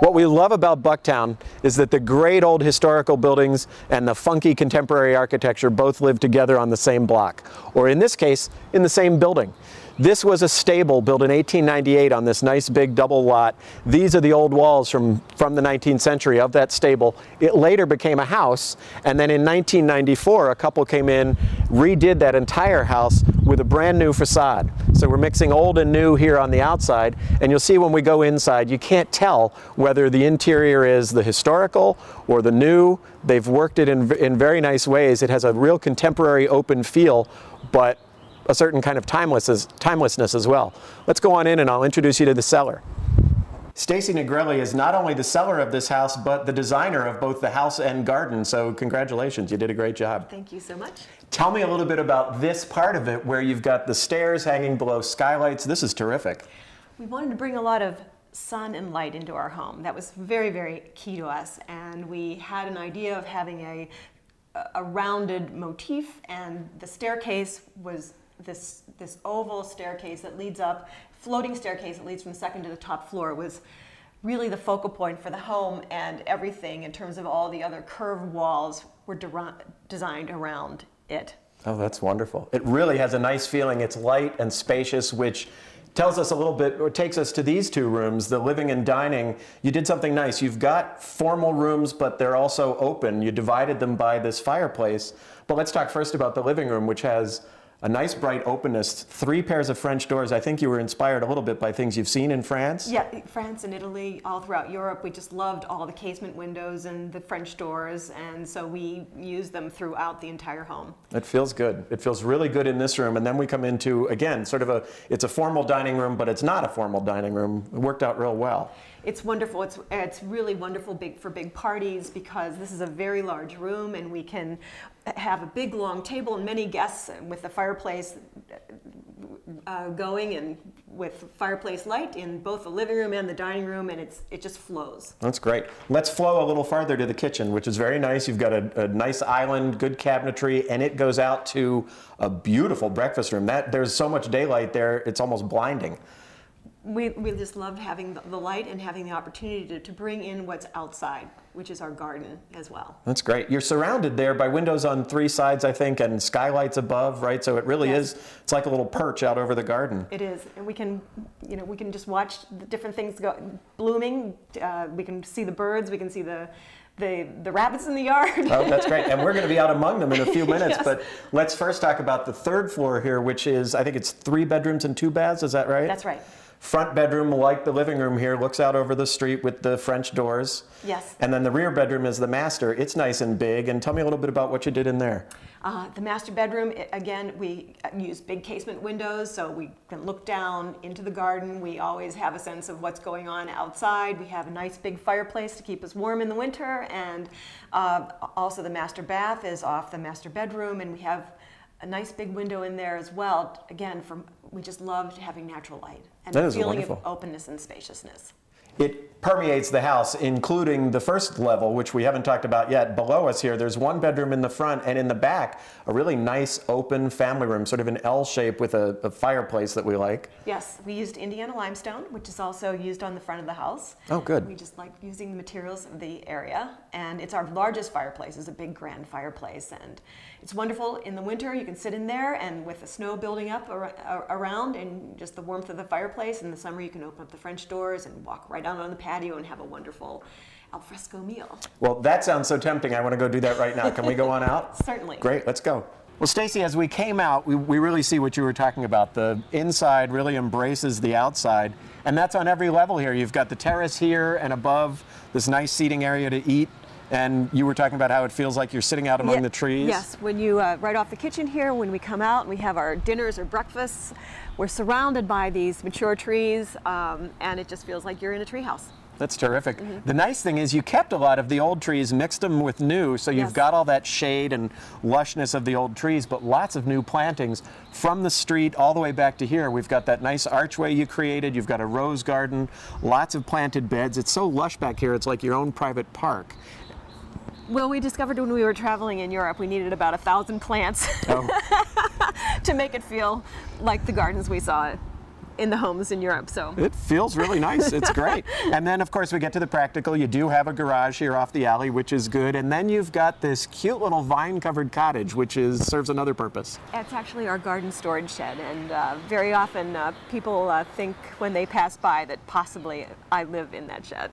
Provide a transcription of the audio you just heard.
What we love about Bucktown is that the great old historical buildings and the funky contemporary architecture both live together on the same block, or in this case, in the same building. This was a stable built in 1898 on this nice big double lot. These are the old walls from the 19th century of that stable. It later became a house, and then in 1994 a couple came in, redid that entire house with a brand new facade. So we're mixing old and new here on the outside, and you'll see when we go inside you can't tell whether the interior is the historical or the new. They've worked it in very nice ways. It has a real contemporary open feel, but a certain kind of timelessness as well. Let's go on in and I'll introduce you to the seller. Stacy Negrelli is not only the seller of this house, but the designer of both the house and garden. So congratulations, you did a great job. Thank you so much. Tell me a little bit about this part of it where you've got the stairs hanging below skylights. This is terrific. We wanted to bring a lot of sun and light into our home. That was very, very key to us. And we had an idea of having a rounded motif, and the staircase was this oval staircase that leads up, floating staircase that leads from the second to the top floor was really the focal point for the home, and everything in terms of all the other curved walls were designed around it. Oh, that's wonderful. It really has a nice feeling. It's light and spacious, which tells us a little bit, or takes us to these two rooms, the living and dining. You did something nice. You've got formal rooms, but they're also open. You divided them by this fireplace. But let's talk first about the living room, which has a nice bright openness, 3 pairs of French doors. I think you were inspired a little bit by things you've seen in France. Yeah, France and Italy, all throughout Europe. We just loved all the casement windows and the French doors, and so we used them throughout the entire home. It feels good. It feels really good in this room, and then we come into, again, sort of it's a formal dining room, but it's not a formal dining room. It worked out real well. It's wonderful. It's really wonderful for big parties, because this is a very large room and we can have a big long table and many guests with the fireplace going, and with fireplace light in both the living room and the dining room, and it just flows. That's great. Let's flow a little farther to the kitchen, which is very nice. You've got a nice island, good cabinetry, and it goes out to a beautiful breakfast room. There's so much daylight there, it's almost blinding. We just loved having the light and having the opportunity to bring in what's outside, which is our garden as well. That's great. You're surrounded there by windows on 3 sides, I think, and skylights above, right? So it really is, it's like a little perch out over the garden. It is, and we can just watch the different things blooming. We can see the birds, we can see the rabbits in the yard. Oh, that's great. And we're going to be out among them in a few minutes. Yes. But let's first talk about the 3rd floor here, which is, I think it's 3 bedrooms and 2 baths. Is that right? That's right. Front bedroom, like the living room here, looks out over the street with the French doors. Yes. And then the rear bedroom is the master. It's nice and big. And tell me a little bit about what you did in there. The master bedroom, again, we use big casement windows, so we can look down into the garden. We always have a sense of what's going on outside. We have a nice big fireplace to keep us warm in the winter, and also the master bath is off the master bedroom, and we have a nice big window in there as well. Again, we just loved having natural light and a feeling of openness and spaciousness. It permeates the house, including the first level, which we haven't talked about yet. Below us here, there's 1 bedroom in the front, and in the back, a really nice open family room, sort of an L shape with a fireplace that we like. Yes, we used Indiana limestone, which is also used on the front of the house. Oh, good. We just like using the materials of the area, and it's our largest fireplace. It's a big grand fireplace, and it's wonderful in the winter. You can sit in there, and with the snow building up around and just the warmth of the fireplace. In the summer, you can open up the French doors and walk right out on the patio and have a wonderful alfresco meal. Well, that sounds so tempting. I want to go do that right now. Can we go on out? Certainly. Great, let's go. Well, Stacy, as we came out, we really see what you were talking about. The inside really embraces the outside, and that's on every level here. You've got the terrace here, and above, this nice seating area to eat. And you were talking about how it feels like you're sitting out among the trees. Yes, when you, right off the kitchen here, when we come out and we have our dinners or breakfasts, we're surrounded by these mature trees, and it just feels like you're in a tree house. That's terrific. The nice thing is you kept a lot of the old trees, mixed them with new, so you've got all that shade and lushness of the old trees, but lots of new plantings from the street all the way back to here. We've got that nice archway you created. You've got a rose garden, lots of planted beds. It's so lush back here, it's like your own private park. Well, we discovered when we were traveling in Europe, we needed about 1,000 plants to make it feel like the gardens we saw in the homes in Europe. So it feels really nice. It's great. And then, of course, we get to the practical. You do have a garage here off the alley, which is good. And then you've got this cute little vine-covered cottage, which serves another purpose. It's actually our garden storage shed, and very often people think when they pass by that possibly I live in that shed.